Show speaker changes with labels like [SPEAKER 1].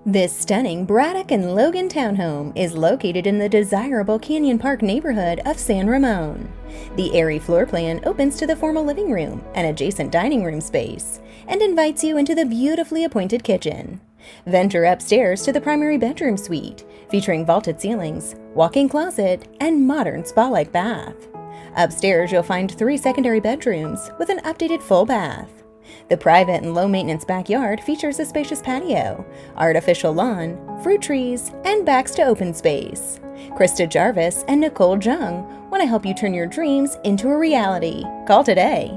[SPEAKER 1] This stunning Braddock and Logan townhome is located in the desirable Canyon Park neighborhood of San Ramon. The airy floor plan opens to the formal living room and adjacent dining room space and invites you into the beautifully appointed kitchen. Venture upstairs to the primary bedroom suite, featuring vaulted ceilings, walk-in closet, and modern spa-like bath. Upstairs, you'll find 3 secondary bedrooms with an updated full bath. The private and low-maintenance backyard features a spacious patio, artificial lawn, fruit trees, and backs to open space. Krista Jarvis and Nicole Jung want to help you turn your dreams into a reality. Call today.